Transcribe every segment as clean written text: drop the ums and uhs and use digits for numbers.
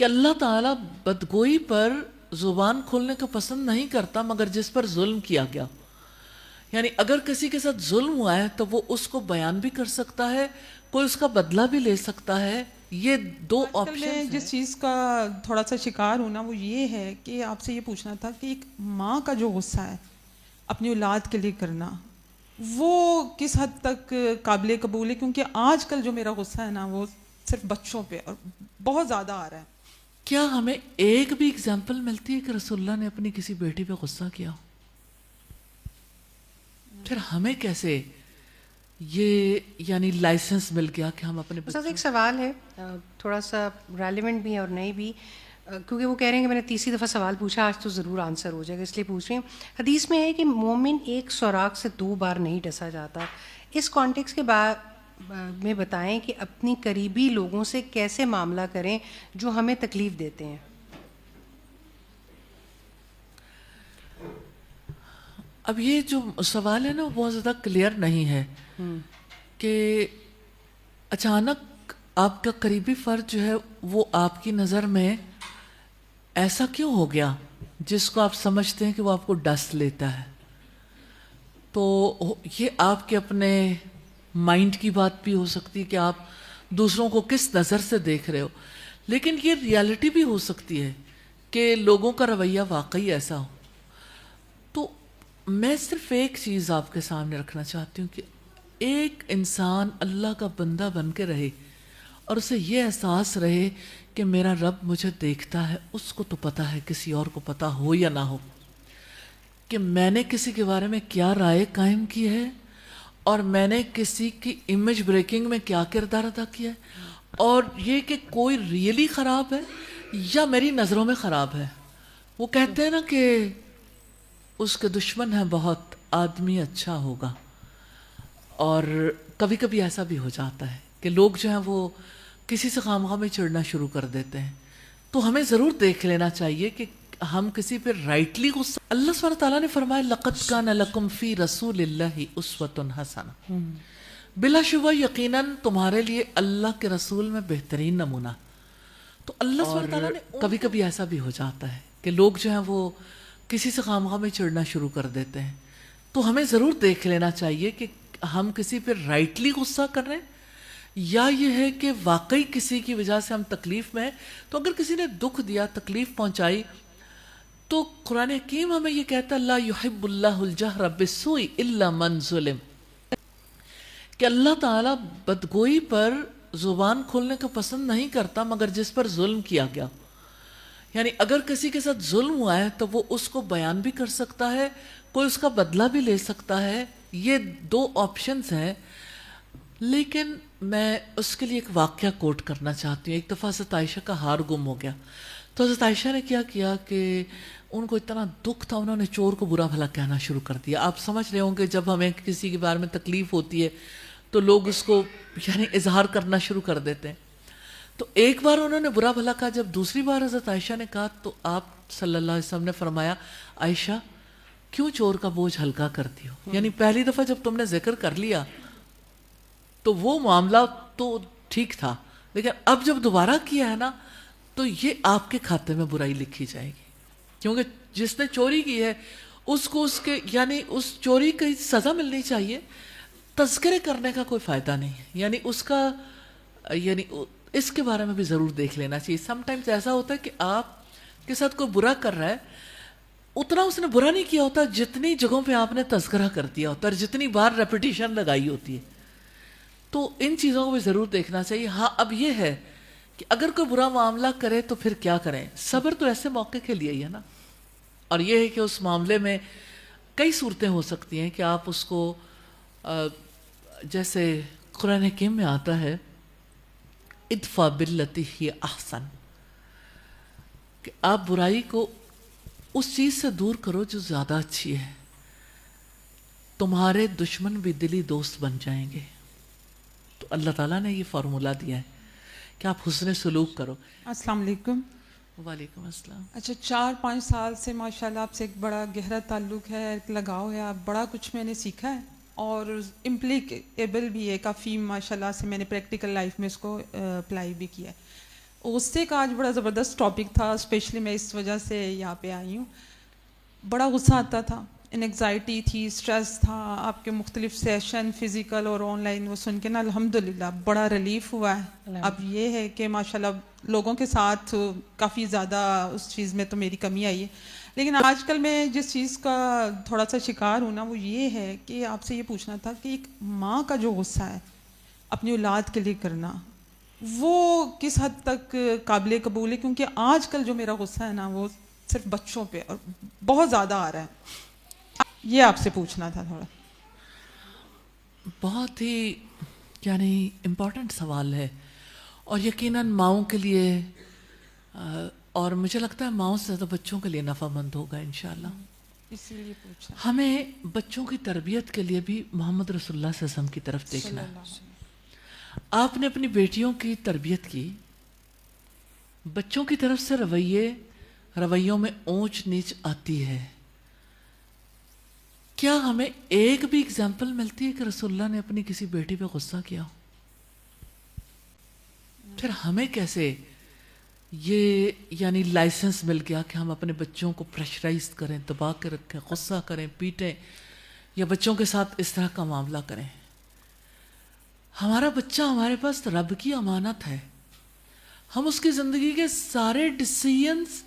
کہ اللہ تعالیٰ بدگوئی پر زبان کھولنے کو پسند نہیں کرتا مگر جس پر ظلم کیا گیا. یعنی اگر کسی کے ساتھ ظلم ہوا ہے تو وہ اس کو بیان بھی کر سکتا ہے, کوئی اس کا بدلہ بھی لے سکتا ہے. یہ دو آج کل میں آپشن جس چیز کا تھوڑا سا شکار ہوں نا وہ یہ ہے کہ آپ سے یہ پوچھنا تھا کہ ایک ماں کا جو غصہ ہے اپنی اولاد کے لیے کرنا وہ کس حد تک قابل قبول ہے, کیونکہ آج کل جو میرا غصہ ہے نا وہ صرف بچوں پہ اور بہت زیادہ آ رہا ہے. کیا ہمیں ایک بھی اگزامپل ملتی ہے کہ رسول اللہ نے اپنی کسی بیٹی پہ غصہ کیا ہو؟ پھر ہمیں کیسے یہ یعنی لائسنس مل گیا کہ ہم اپنے استاد ایک سوال ہے تھوڑا سا ریلیونٹ بھی ہے اور نہیں بھی, کیونکہ وہ کہہ رہے ہیں کہ میں نے تیسری دفعہ سوال پوچھا, آج تو ضرور آنسر ہو جائے گا اس لیے پوچھ رہی ہوں. حدیث میں ہے کہ مومن ایک سوراخ سے 2 بار نہیں ڈسا جاتا. اس کانٹیکس کے میں بتائیں کہ اپنی قریبی لوگوں سے کیسے معاملہ کریں جو ہمیں تکلیف دیتے ہیں. اب یہ جو سوال ہے نا وہ بہت زیادہ کلیئر نہیں ہے کہ اچانک آپ کا قریبی فرد جو ہے وہ آپ کی نظر میں ایسا کیوں ہو گیا جس کو آپ سمجھتے ہیں کہ وہ آپ کو ڈس لیتا ہے. تو یہ آپ کے اپنے مائنڈ کی بات بھی ہو سکتی ہے کہ آپ دوسروں کو کس نظر سے دیکھ رہے ہو, لیکن یہ ریالٹی بھی ہو سکتی ہے کہ لوگوں کا رویہ واقعی ایسا ہو. تو میں صرف ایک چیز آپ کے سامنے رکھنا چاہتی ہوں کہ ایک انسان اللہ کا بندہ بن کے رہے اور اسے یہ احساس رہے کہ میرا رب مجھے دیکھتا ہے. اس کو تو پتہ ہے, کسی اور کو پتہ ہو یا نہ ہو, کہ میں نے کسی کے بارے میں کیا رائے قائم کی ہے اور میں نے کسی کی امیج بریکنگ میں کیا کردار ادا کیا ہے, اور یہ کہ کوئی ریئلی خراب ہے یا میری نظروں میں خراب ہے. وہ کہتے ہیں نا کہ اس کے دشمن ہیں بہت, آدمی اچھا ہوگا. اور کبھی کبھی ایسا بھی ہو جاتا ہے کہ لوگ جو ہیں وہ کسی سے خواہ میں چڑھنا شروع کر دیتے ہیں. تو ہمیں ضرور دیکھ لینا چاہیے کہ ہم کسی پہ رائٹلی غصہ. اللہ سبحانہ تعالیٰ نے فرمایا لَقَدْ كَانَ لَكُمْ فِي رَسُولِ اللَّهِ أُسْوَةٌ حَسَنَةٌ, بلا شبہ یقیناً تمہارے لیے اللہ کے رسول میں بہترین نمونہ. تو اللہ سبحانہ تعالیٰ نے کبھی کبھی ایسا بھی ہو جاتا ہے کہ لوگ جو ہیں وہ کسی سے خواہ میں چڑھنا شروع کر دیتے ہیں. تو ہمیں ضرور دیکھ لینا چاہیے کہ ہم کسی پہ رائٹلی غصہ کر رہے ہیں یا یہ ہے کہ واقعی کسی کی وجہ سے ہم تکلیف میں ہیں. تو اگر کسی نے دکھ دیا, تکلیف پہنچائی, تو قرآن حکیم ہمیں یہ کہتا ہے لا یحب اللہ الجہر بالسوء الا من ظلم, کہ اللہ تعالیٰ بدگوئی پر زبان کھولنے کو پسند نہیں کرتا مگر جس پر ظلم کیا گیا. یعنی اگر کسی کے ساتھ ظلم ہوا ہے تو وہ اس کو بیان بھی کر سکتا ہے, کوئی اس کا بدلہ بھی لے سکتا ہے. یہ 2 آپشنز ہیں. لیکن میں اس کے لیے ایک واقعہ کوٹ کرنا چاہتی ہوں. ایک دفعہ حضرت عائشہ کا ہار گم ہو گیا, تو حضرت عائشہ نے کیا کیا کہ ان کو اتنا دکھ تھا, انہوں نے چور کو برا بھلا کہنا شروع کر دیا. آپ سمجھ رہے ہوں کہ جب ہمیں کسی کے بارے میں تکلیف ہوتی ہے تو لوگ اس کو یعنی اظہار کرنا شروع کر دیتے ہیں. تو ایک بار انہوں نے برا بھلا کہا, جب دوسری بار حضرت عائشہ نے کہا تو آپ صلی اللہ علیہ وسلم نے فرمایا عائشہ کیوں چور کا بوجھ ہلکا کرتی ہو. یعنی پہلی دفعہ جب تم نے ذکر کر لیا تو وہ معاملہ تو ٹھیک تھا, لیکن اب جب دوبارہ کیا ہے نا تو یہ آپ کے کھاتے میں برائی لکھی جائے گی, کیونکہ جس نے چوری کی ہے اس کو اس کے یعنی اس چوری کی سزا ملنی چاہیے. تذکرے کرنے کا کوئی فائدہ نہیں ہے, یعنی اس کا یعنی اس کے بارے میں بھی ضرور دیکھ لینا چاہیے. سم ٹائمز ایسا ہوتا ہے کہ آپ کے ساتھ کوئی برا کر رہا ہے, اتنا اس نے برا نہیں کیا ہوتا جتنی جگہوں پہ آپ نے تذکرہ کر دیا ہوتا ہے اور جتنی بار ریپیٹیشن لگائی ہوتی ہے. تو ان چیزوں کو بھی ضرور دیکھنا چاہیے. ہاں اب یہ ہے کہ اگر کوئی برا معاملہ کرے تو پھر کیا کریں. صبر تو ایسے موقع کے لیے ہی ہے نا, اور یہ ہے کہ اس معاملے میں کئی صورتیں ہو سکتی ہیں کہ آپ اس کو جیسے قرآن حکیم میں آتا ہے ادفع باللتی ہی احسن, کہ آپ برائی کو اس چیز سے دور کرو جو زیادہ اچھی ہے, تمہارے دشمن بھی دلی دوست بن جائیں گے. تو اللہ تعالیٰ نے یہ فارمولہ دیا ہے کہ آپ حسن سلوک کرو. السلام علیکم. وعلیکم السلام. اچھا 4-5 سال سے ماشاءاللہ آپ سے ایک بڑا گہرا تعلق ہے, ایک لگاؤ ہے, آپ بڑا کچھ میں نے سیکھا ہے اور امپلیکیبل بھی ہے کافی ماشاءاللہ سے, میں نے پریکٹیکل لائف میں اس کو اپلائی بھی کیا ہے. غصے کا آج بڑا زبردست ٹاپک تھا، اسپیشلی میں اس وجہ سے یہاں پہ آئی ہوں. بڑا غصہ آتا تھا، انگزائٹی تھی، اسٹریس تھا. آپ کے مختلف سیشن فزیکل اور آن لائن وہ سن کے نا الحمدللہ بڑا ریلیف ہوا ہے. اب یہ ہے کہ ماشاءاللہ لوگوں کے ساتھ کافی زیادہ اس چیز میں تو میری کمی آئی ہے. لیکن آج کل میں جس چیز کا تھوڑا سا شکار ہوں نا وہ یہ ہے کہ آپ سے یہ پوچھنا تھا کہ ایک ماں کا جو غصہ ہے اپنی اولاد کے لیے کرنا، وہ کس حد تک قابل قبول ہے؟ کیونکہ آج کل جو میرا غصہ ہے نا وہ صرف بچوں پہ اور بہت زیادہ آ رہا ہے. یہ آپ سے پوچھنا تھا تھوڑا. بہت ہی امپورٹنٹ سوال ہے، اور یقیناً ماؤں کے لیے اور مجھے لگتا ہے ماؤں سے زیادہ بچوں کے لیے نفع مند ہوگا انشاءاللہ. اسی لیے پوچھا. ہمیں بچوں کی تربیت کے لیے بھی محمد رسول اللہ صلی اللہ علیہ وسلم کی طرف دیکھنا ہے. آپ نے اپنی بیٹیوں کی تربیت کی، بچوں کی طرف سے رویوں میں اونچ نیچ آتی ہے. کیا ہمیں ایک بھی اگزامپل ملتی ہے کہ رسول اللہ نے اپنی کسی بیٹی پہ غصہ کیا؟ پھر ہمیں کیسے یہ لائسنس مل گیا کہ ہم اپنے بچوں کو پریشرائز کریں، دبا کے رکھیں، غصہ کریں، پیٹیں، یا بچوں کے ساتھ اس طرح کا معاملہ کریں؟ ہمارا بچہ ہمارے پاس رب کی امانت ہے. ہم اس کی زندگی کے سارے ڈیسیژنز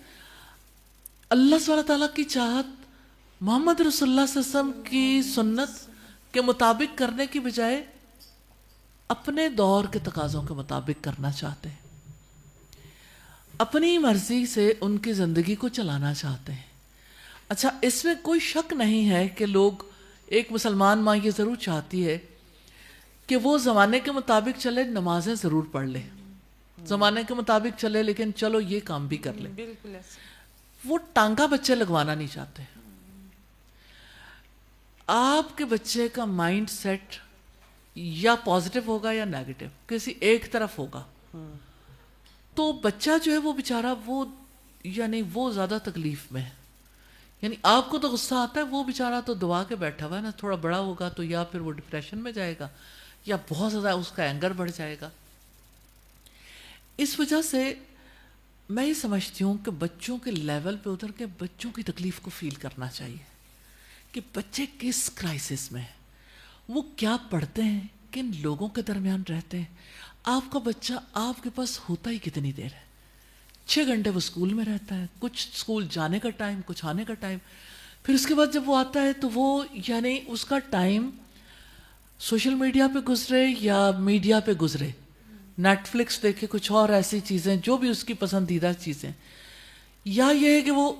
اللہ سبحانہ تعالیٰ کی چاہت، محمد رسول اللہ صلی اللہ علیہ وسلم کی سنت کے مطابق کرنے کی بجائے اپنے دور کے تقاضوں کے مطابق کرنا چاہتے ہیں، اپنی مرضی سے ان کی زندگی کو چلانا چاہتے ہیں. اچھا، اس میں کوئی شک نہیں ہے کہ ایک مسلمان ماں یہ ضرور چاہتی ہے کہ وہ زمانے کے مطابق چلے، نمازیں ضرور پڑھ لے، زمانے کے مطابق چلے لیکن چلو یہ کام بھی کر لے. بالکل ایسے. وہ ٹانگا بچے لگوانا نہیں چاہتے. آپ کے بچے کا مائنڈ سیٹ یا پازیٹیو ہوگا یا نیگیٹو، کسی ایک طرف ہوگا، تو بچہ جو ہے وہ بیچارہ وہ زیادہ تکلیف میں ہے. آپ کو تو غصہ آتا ہے، وہ بیچارہ تو دعا کے بیٹھا ہوا ہے نا. تھوڑا بڑا ہوگا تو یا پھر وہ ڈپریشن میں جائے گا یا بہت زیادہ اس کا اینگر بڑھ جائے گا. اس وجہ سے میں یہ سمجھتی ہوں کہ بچوں کے لیول پہ اتر کے بچوں کی تکلیف کو فیل کرنا چاہیے کہ بچے کس کرائسس میں ہیں، وہ کیا پڑھتے ہیں، کن لوگوں کے درمیان رہتے ہیں. آپ کا بچہ آپ کے پاس ہوتا ہی کتنی دیر ہے؟ 6 گھنٹے وہ اسکول میں رہتا ہے، کچھ اسکول جانے کا ٹائم، کچھ آنے کا ٹائم. پھر اس کے بعد جب وہ آتا ہے تو وہ اس کا ٹائم سوشل میڈیا پہ گزرے یا میڈیا پہ گزرے، نیٹ فلکس دیکھے، کچھ اور ایسی چیزیں جو بھی اس کی پسندیدہ چیزیں، یا یہ ہے کہ وہ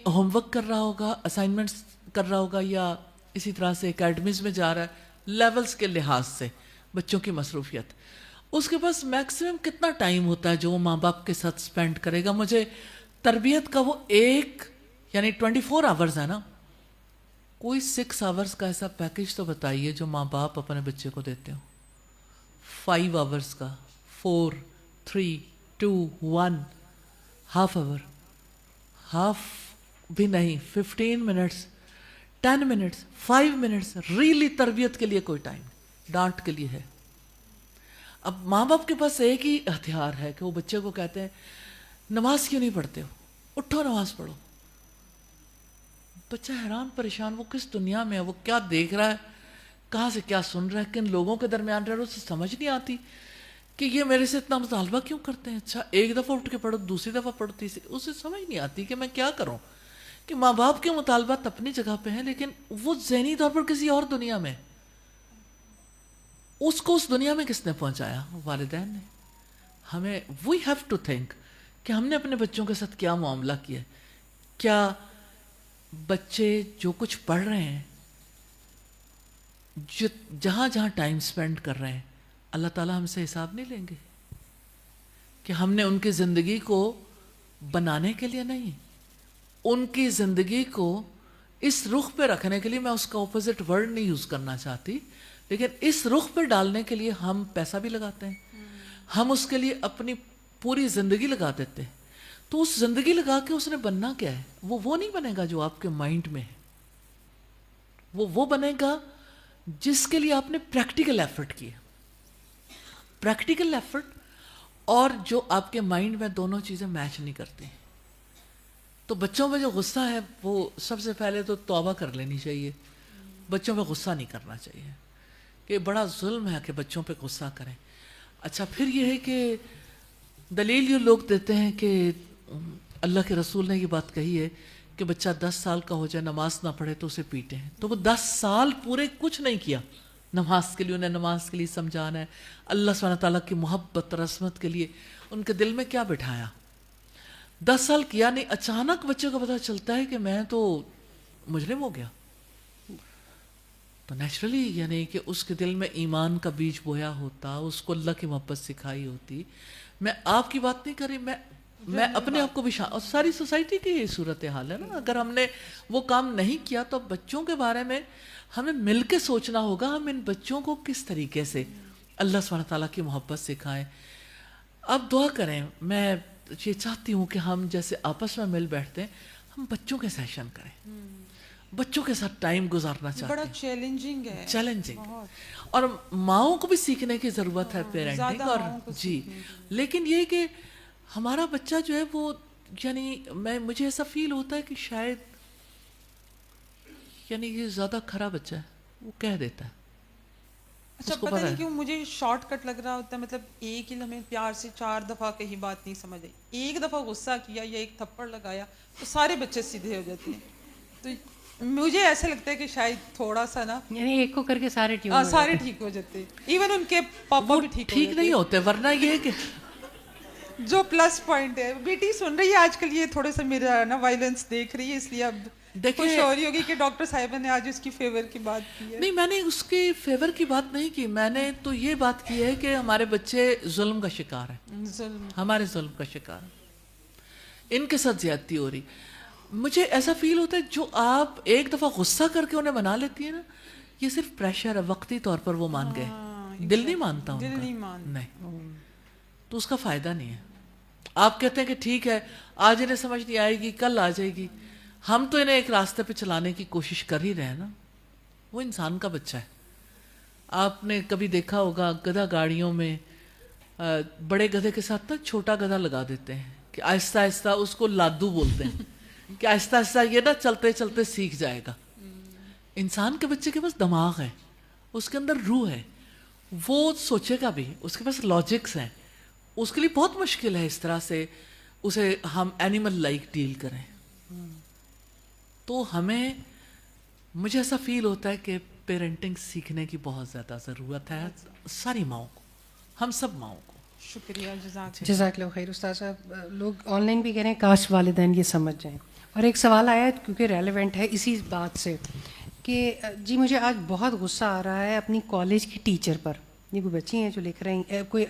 ہوم ورک کر رہا ہوگا، اسائنمنٹس کر رہا ہوگا، یا اسی طرح سے اکیڈمیز میں جا رہا ہے. لیولز کے لحاظ سے بچوں کی مصروفیت، اس کے پاس میکسیمم کتنا ٹائم ہوتا ہے جو وہ ماں باپ کے ساتھ سپینڈ کرے گا؟ مجھے تربیت کا وہ 24 آورز ہے نا، کوئی 6 آورز کا ایسا پیکج تو بتائیے جو ماں باپ اپنے بچے کو دیتے ہوں. 5 آورز کا، 4 3 2 1 ہاف آور، ہاف بھی نہیں، 15 منٹس، 10 منٹس، 5 منٹس ریلی تربیت کے لیے کوئی ٹائم، ڈانٹ کے لیے ہے. اب ماں باپ کے پاس ایک ہی ہتھیار ہے کہ وہ بچے کو کہتے ہیں نماز کیوں نہیں پڑھتے ہو، اٹھو نماز پڑھو. بچہ حیران پریشان، وہ کس دنیا میں ہے، وہ کیا دیکھ رہا ہے، کہاں سے کیا سن رہا ہے، کن لوگوں کے درمیان رہ رہا ہے، اسے سمجھ نہیں آتی کہ یہ میرے سے اتنا مطالبہ کیوں کرتے ہیں. اچھا، ایک دفعہ اٹھ کے پڑھو، دوسری دفعہ پڑھو، تیسری، اسے سمجھ نہیں آتی کہ میں کیا کروں. کہ ماں باپ کے مطالبات اپنی جگہ پہ ہیں لیکن وہ ذہنی طور پر کسی اور دنیا میں، اس کو اس دنیا میں کس نے پہنچایا؟ والدین نے. ہمیں وی ہیو ٹو تھنک کہ ہم نے اپنے بچوں کے ساتھ کیا معاملہ کیا. کیا بچے جو کچھ پڑھ رہے ہیں، جہاں جہاں ٹائم سپینڈ کر رہے ہیں، اللہ تعالیٰ ہم سے حساب نہیں لیں گے کہ ہم نے ان کی زندگی کو بنانے کے لیے نہیں، ان کی زندگی کو اس رخ پہ رکھنے کے لیے، میں اس کا اپوزٹ ورڈ نہیں یوز کرنا چاہتی، لیکن اس رخ پہ ڈالنے کے لیے ہم پیسہ بھی لگاتے ہیں، ہم اس کے لیے اپنی پوری زندگی لگا دیتے ہیں. تو اس زندگی لگا کے اس نے بننا کیا ہے؟ وہ نہیں بنے گا جو آپ کے مائنڈ میں ہے، وہ بنے گا جس کے لیے آپ نے پریکٹیکل ایفرٹ کیا. پریکٹیکل ایفرٹ اور جو آپ کے مائنڈ میں دونوں چیزیں میچ نہیں کرتی. تو بچوں میں جو غصہ ہے وہ سب سے پہلے تو توبہ کر لینی چاہیے. بچوں پہ غصہ نہیں کرنا چاہیے کہ بڑا ظلم ہے کہ بچوں پہ غصہ کریں. اچھا پھر یہ ہے کہ دلیل یہ لوگ دیتے ہیں کہ اللہ کے رسول نے یہ بات کہی ہے کہ بچہ 10 سال کا ہو جائے نماز نہ پڑھے تو اسے پیٹیں. تو وہ 10 سال پورے کچھ نہیں کیا نماز کے لیے, انہیں نماز کے لیے سمجھانا ہے, اللہ سبحانہ تعالیٰ کی محبت اور عظمت کے لیے ان کے دل میں کیا بٹھایا. 10 سال کیا نہیں, اچانک بچے کو پتہ چلتا ہے کہ میں تو مجرم ہو گیا. تو نیچرلی یعنی کہ اس کے دل میں ایمان کا بیج بویا ہوتا, اس کو اللہ کی محبت سکھائی ہوتی. میں آپ کی بات نہیں کر رہی, میں اپنے آپ کو بھی اور ساری سوسائٹی کی یہ صورتحال ہے نا. اگر ہم نے وہ کام نہیں کیا تو بچوں کے بارے میں ہمیں مل کے سوچنا ہوگا ہم ان بچوں کو کس طریقے سے اللہ سبحانہ تعالیٰ کی محبت سکھائیں. اب دعا کریں, میں یہ چاہتی ہوں کہ ہم جیسے آپس میں مل بیٹھتے ہیں ہم بچوں کے سیشن کریں, بچوں کے ساتھ ٹائم گزارنا چاہتے بڑا ہیں. چیلنجنگ ہے, چیلنجنگ, اور ماؤں کو بھی سیکھنے کی ضرورت ہے پیرنٹنگ. اور جی لیکن یہ کہ ہمارا بچہ جو ہے وہ یعنی مجھے ایسا فیل ہوتا ہے کہ شاید یعنی یہ زیادہ کھرا بچہ ہے, وہ کہہ دیتا ہے. اچھا پتہ نہیں کیوں مجھے شارٹ کٹ لگ رہا ہوتا ہے, مطلب ایک ہی لمحے پیار سے 4 دفعہ کہیں بات نہیں سمجھ آئی, ایک دفعہ غصہ کیا یا ایک تھپڑ لگایا تو سارے بچے سیدھے ہو جاتے ہیں. تو مجھے ایسا لگتا ہے کہ شاید تھوڑا سا نا یعنی ایک کو کر کے سارے ٹھیک ہو جاتے ہیں, ایون ان کے پاپا بھی ٹھیک نہیں ہوتے. ورنہ یہ کہ جو پلس پوائنٹ ہے, بیٹی سن رہی ہے آج کل یہ تھوڑا سا میرا نا وائلنس دیکھ رہی ہے, اس لیے اب خوش ہو رہی ہوگی کہ ڈاکٹر صاحبہ نے آج اس کی فیور کی بات کی ہے. نہیں, میں نے اس کی فیور کی بات نہیں کی, میں نے تو یہ بات کی ہے کہ ہمارے بچے ظلم کا شکار ہیں, ہمارے ظلم کا شکار ہیں, ان کے ساتھ زیادتی ہو رہی. مجھے ایسا فیل ہوتا ہے جو آپ ایک دفعہ غصہ کر کے انہیں منا لیتی ہیں نا, یہ صرف پریشر ہے, وقتی طور پر وہ مان گئے, دل نہیں مانتا ان کا, نہیں, تو اس کا فائدہ نہیں ہے. آپ کہتے ہیں کہ ٹھیک ہے آج انہیں سمجھ نہیں آئے گی کل آ جائے گی, ہم تو انہیں ایک راستے پہ چلانے کی کوشش کر ہی رہے ہیں نا. وہ انسان کا بچہ ہے. آپ نے کبھی دیکھا ہوگا گدھا گاڑیوں میں بڑے گدھے کے ساتھ نا چھوٹا گدھا لگا دیتے ہیں کہ آہستہ آہستہ, اس کو لادو بولتے ہیں کہ آہستہ آہستہ یہ نا چلتے چلتے سیکھ جائے گا. انسان کے بچے کے پاس دماغ ہے, اس کے اندر روح ہے, وہ سوچے گا بھی, اس کے پاس لاجکس ہیں. اس کے لیے بہت مشکل ہے اس طرح سے اسے ہم اینیمل لائک ڈیل کریں. تو ہمیں, مجھے ایسا فیل ہوتا ہے کہ پیرنٹنگ سیکھنے کی بہت زیادہ ضرورت ہے ساری ماؤں کو, ہم سب ماؤں کو. شکریہ, جزاک اللہ خیر. استاد صاحب لوگ آن لائن بھی کہہ رہے ہیں کاش والدین یہ سمجھ جائیں. اور ایک سوال آیا ہے کیونکہ ریلیونٹ ہے اسی بات سے کہ جی مجھے آج بہت غصہ آ رہا ہے اپنی کالج کی ٹیچر پر. یہ کوئی بچی ہیں جو لکھ رہے ہیں, کوئی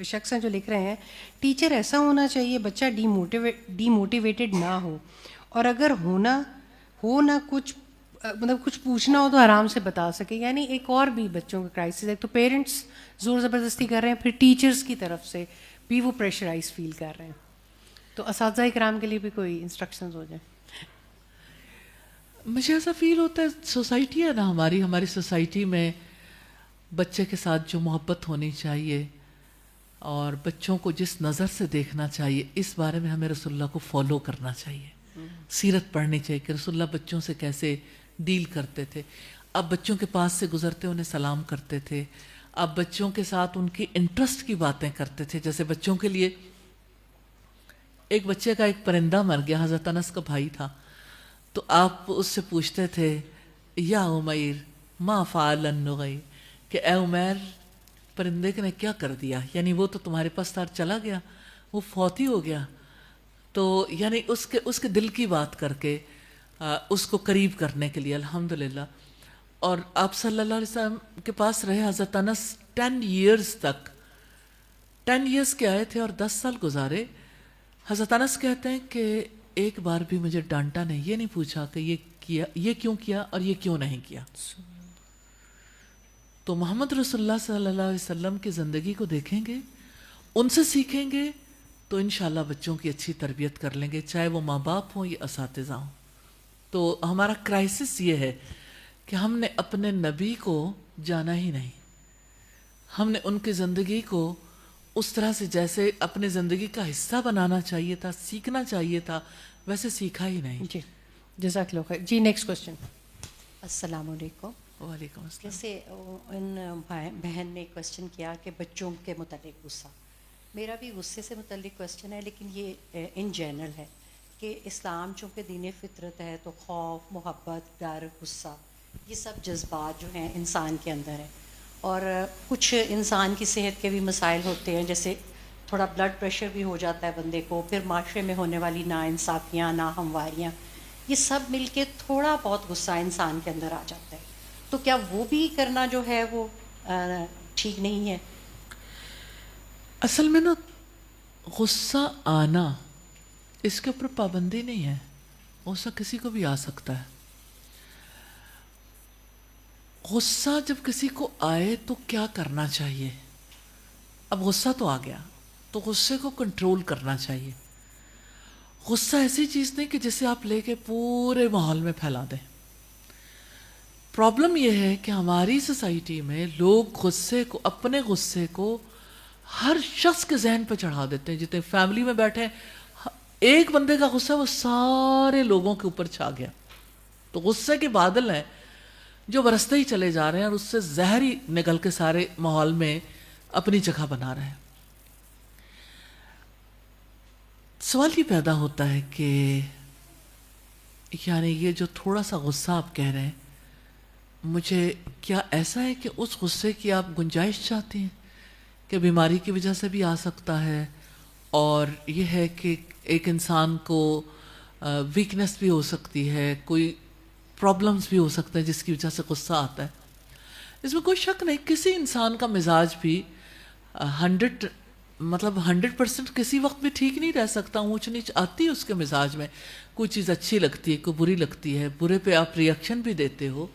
شخص ہیں جو لکھ رہے ہیں, ٹیچر ایسا ہونا چاہیے بچہ ڈی موٹیویٹڈ نہ ہو, اور اگر ہو نہ کچھ مطلب کچھ پوچھنا ہو تو آرام سے بتا سکے. یعنی ایک اور بھی بچوں کا کرائسس ہے, تو پیرنٹس زور زبردستی کر رہے ہیں, پھر ٹیچرز کی طرف سے بھی وہ پریشرائز فیل کر رہے ہیں. تو اساتذہ کرام کے لیے بھی کوئی انسٹرکشنز ہو جائیں. مجھے ایسا فیل ہوتا ہے سوسائٹی ہے نا ہماری سوسائٹی میں بچے کے ساتھ جو محبت ہونی چاہیے اور بچوں کو جس نظر سے دیکھنا چاہیے, اس بارے میں ہمیں رسول اللہ کو فالو کرنا چاہیے. سیرت پڑھنی چاہیے کہ رسول اللہ بچوں سے کیسے ڈیل کرتے تھے. اب بچوں کے پاس سے گزرتے انہیں سلام کرتے تھے, اب بچوں کے ساتھ ان کی انٹرسٹ کی باتیں کرتے تھے. جیسے بچوں کے لیے ایک بچے کا ایک پرندہ مر گیا, حضرت انس کا بھائی تھا, تو آپ اس سے پوچھتے تھے یا عمیر ما فعل النغیر, کہ اے عمیر پرندے نے کیا کر دیا, یعنی وہ تو تمہارے پاس تار چلا گیا, وہ فوت ہی ہو گیا. تو یعنی اس کے دل کی بات کر کے اس کو قریب کرنے کے لیے الحمدللہ. اور آپ صلی اللہ علیہ وسلم کے پاس رہے حضرت انس 10 ایئرز تک, 10 ایئرز کے آئے تھے اور 10 سال گزارے. حضرت انس کہتے ہیں کہ ایک بار بھی مجھے ڈانٹا نہیں, یہ نہیں پوچھا کہ یہ کیوں کیا اور یہ کیوں نہیں کیا. تو محمد رسول اللہ صلی اللہ علیہ وسلم کی زندگی کو دیکھیں گے, ان سے سیکھیں گے تو انشاءاللہ بچوں کی اچھی تربیت کر لیں گے, چاہے وہ ماں باپ ہوں یا اساتذہ ہوں. تو ہمارا کرائسس یہ ہے کہ ہم نے اپنے نبی کو جانا ہی نہیں, ہم نے ان کی زندگی کو اس طرح سے جیسے اپنے زندگی کا حصہ بنانا چاہیے تھا, سیکھنا چاہیے تھا, ویسے سیکھا ہی نہیں. جی جزاک اللہ خیر. جی نیکسٹ کوشچن. السلام علیکم. وعلیکم السلام. جیسے ان بہن نے کوشچن کیا کہ بچوں کے متعلق غصہ, میرا بھی غصے سے متعلق کوشچن ہے, لیکن یہ ان جنرل ہے کہ اسلام چونکہ دین فطرت ہے تو خوف, محبت, ڈر, غصہ یہ سب جذبات جو ہیں انسان کے اندر ہیں, اور کچھ انسان کی صحت کے بھی مسائل ہوتے ہیں, جیسے تھوڑا بلڈ پریشر بھی ہو جاتا ہے بندے کو, پھر معاشرے میں ہونے والی ناانصافیاں, ناہمواریاں, یہ سب مل کے تھوڑا بہت غصہ انسان کے اندر آ جاتا ہے. تو کیا وہ بھی کرنا جو ہے وہ ٹھیک نہیں ہے؟ اصل میں نا غصہ آنا اس کے اوپر پابندی نہیں ہے, غصہ کسی کو بھی آ سکتا ہے. غصہ جب کسی کو آئے تو کیا کرنا چاہیے؟ اب غصہ تو آ گیا تو غصے کو کنٹرول کرنا چاہیے. غصہ ایسی چیز نہیں کہ جسے آپ لے کے پورے ماحول میں پھیلا دیں. پرابلم یہ ہے کہ ہماری سوسائٹی میں لوگ غصے کو, اپنے غصے کو ہر شخص کے ذہن پہ چڑھا دیتے ہیں. جتنے فیملی میں بیٹھے ایک بندے کا غصہ وہ سارے لوگوں کے اوپر چھا گیا. تو غصے کے بادل ہیں جو برستے ہی چلے جا رہے ہیں, اور اس سے زہر ہی نکل کے سارے ماحول میں اپنی جگہ بنا رہے ہیں. سوال یہ پیدا ہوتا ہے کہ یعنی یہ جو تھوڑا سا غصہ آپ کہہ رہے ہیں, مجھے کیا ایسا ہے کہ اس غصے کی آپ گنجائش چاہتی ہیں کہ بیماری کی وجہ سے بھی آ سکتا ہے, اور یہ ہے کہ ایک انسان کو ویکنس بھی ہو سکتی ہے, کوئی پرابلمز بھی ہو سکتے ہیں جس کی وجہ سے غصہ آتا ہے. اس میں کوئی شک نہیں, کسی انسان کا مزاج بھی 100% کسی وقت بھی ٹھیک نہیں رہ سکتا. اونچ نیچ آتی ہے اس کے مزاج میں, کوئی چیز اچھی لگتی ہے, کوئی بری لگتی ہے, برے پہ آپ ریئیکشن بھی دیتے ہو,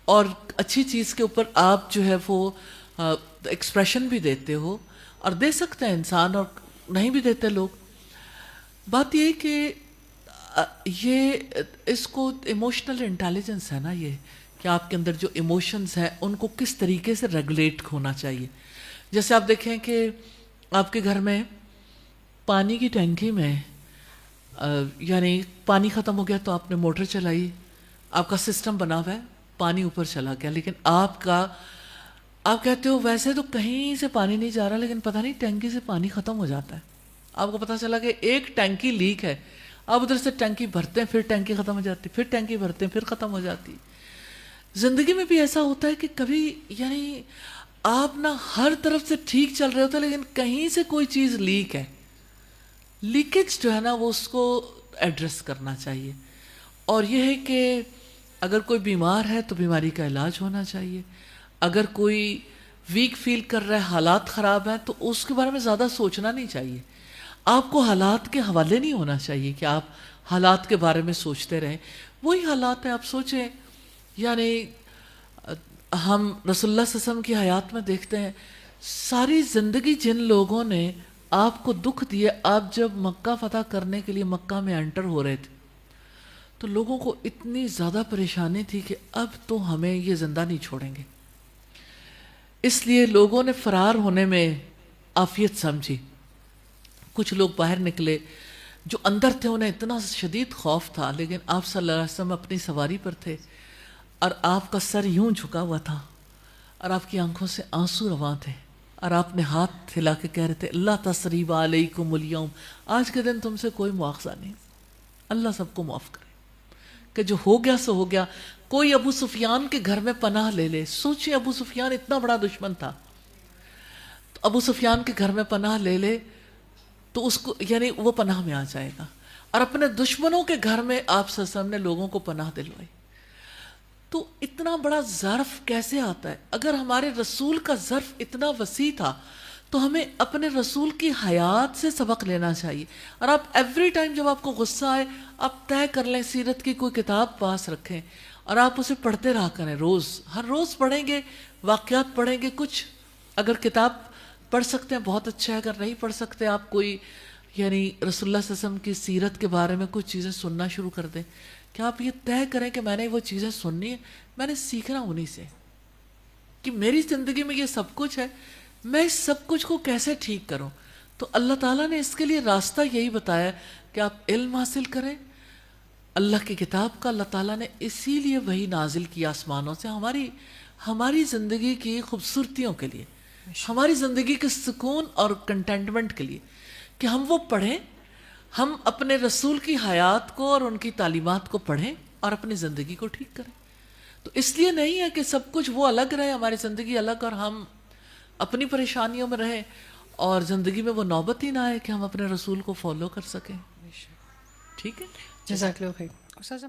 اور اچھی چیز کے اوپر آپ جو ہے وہ ایکسپریشن بھی دیتے ہو, اور دے سکتے ہیں انسان اور نہیں بھی دیتے لوگ. بات یہ کہ یہ اس کو ایموشنل انٹیلیجنس ہے نا, یہ کہ آپ کے اندر جو ایموشنز ہیں ان کو کس طریقے سے ریگولیٹ ہونا چاہیے. جیسے آپ دیکھیں کہ آپ کے گھر میں پانی کی ٹینکی میں یعنی پانی ختم ہو گیا تو آپ نے موٹر چلائی, آپ کا سسٹم بنا ہوا ہے, پانی اوپر چلا گیا, لیکن آپ کہتے ہو ویسے تو کہیں سے پانی نہیں جا رہا, لیکن پتہ نہیں ٹینکی سے پانی ختم ہو جاتا ہے. آپ کو پتہ چلا کہ ایک ٹینکی لیک ہے, آپ ادھر سے ٹینکی بھرتے ہیں, پھر ٹینکی ختم ہو جاتی, پھر ٹینکی بھرتے ہیں, پھر ختم ہو جاتی. زندگی میں بھی ایسا ہوتا ہے کہ کبھی یعنی آپ نا ہر طرف سے ٹھیک چل رہے ہوتے ہیں, لیکن کہیں سے کوئی چیز لیک ہے. لیکیج جو ہے نا وہ اس کو ایڈریس کرنا چاہیے. اور یہ ہے کہ اگر کوئی بیمار ہے تو بیماری کا علاج ہونا چاہیے. اگر کوئی ویک فیل کر رہا ہے, حالات خراب ہیں, تو اس کے بارے میں زیادہ سوچنا نہیں چاہیے. آپ کو حالات کے حوالے نہیں ہونا چاہیے کہ آپ حالات کے بارے میں سوچتے رہیں. وہی حالات ہیں, آپ سوچیں. یعنی ہم رسول اللہ صلی اللہ علیہ وسلم کی حیات میں دیکھتے ہیں, ساری زندگی جن لوگوں نے آپ کو دکھ دیے, آپ جب مکہ فتح کرنے کے لیے مکہ میں انٹر ہو رہے تھے تو لوگوں کو اتنی زیادہ پریشانی تھی کہ اب تو ہمیں یہ زندہ نہیں چھوڑیں گے. اس لیے لوگوں نے فرار ہونے میں عافیت سمجھی. کچھ لوگ باہر نکلے, جو اندر تھے انہیں اتنا شدید خوف تھا, لیکن آپ صلی اللہ علیہ وسلم اپنی سواری پر تھے, اور آپ کا سر یوں جھکا ہوا تھا, اور آپ کی آنکھوں سے آنسو رواں تھے, اور آپ نے ہاتھ ہلا کے کہہ رہے تھے اللہ تثریب علیکم اليوم, آج کے دن تم سے کوئی مواخذہ نہیں, اللہ سب کو معاف کرے. کہ جو ہو گیا سو ہو گیا. کوئی ابو سفیان کے گھر میں پناہ لے لے, سوچیں ابو سفیان اتنا بڑا دشمن تھا, تو ابو سفیان کے گھر میں پناہ لے لے تو اس کو یعنی وہ پناہ میں آ جائے گا. اور اپنے دشمنوں کے گھر میں آپ صلی اللہ علیہ وسلم نے لوگوں کو پناہ دلوائی. تو اتنا بڑا ظرف کیسے آتا ہے؟ اگر ہمارے رسول کا ظرف اتنا وسیع تھا تو ہمیں اپنے رسول کی حیات سے سبق لینا چاہیے. اور آپ ایوری ٹائم جب آپ کو غصہ آئے, آپ طے کر لیں سیرت کی کوئی کتاب پاس رکھیں, اور آپ اسے پڑھتے رہا کریں. ہر روز پڑھیں گے, واقعات پڑھیں گے. کچھ اگر کتاب پڑھ سکتے ہیں بہت اچھا ہے, اگر نہیں پڑھ سکتے آپ کوئی یعنی رسول اللہ صلی اللہ علیہ وسلم کی سیرت کے بارے میں کچھ چیزیں سننا شروع کر دیں. کہ آپ یہ طے کریں کہ میں نے وہ چیزیں سننی ہے, میں نے سیکھنا انہی سے, کہ میری زندگی میں یہ سب کچھ ہے, میں اس سب کچھ کو کیسے ٹھیک کروں؟ تو اللہ تعالیٰ نے اس کے لیے راستہ یہی بتایا کہ آپ علم حاصل کریں اللہ کی کتاب کا. اللہ تعالیٰ نے اسی لیے وہی نازل کیا آسمانوں سے ہماری زندگی کی خوبصورتیوں کے لیے, ہماری زندگی کے سکون اور کنٹینٹمنٹ کے لیے, کہ ہم وہ پڑھیں, ہم اپنے رسول کی حیات کو اور ان کی تعلیمات کو پڑھیں اور اپنی زندگی کو ٹھیک کریں. تو اس لیے نہیں ہے کہ سب کچھ وہ الگ رہے, ہماری زندگی الگ اور ہم اپنی پریشانیوں میں رہیں اور زندگی میں وہ نوبت ہی نہ آئے کہ ہم اپنے رسول کو فالو کر سکیں. ٹھیک ہے. جزاک اللہ خیر. استاذہ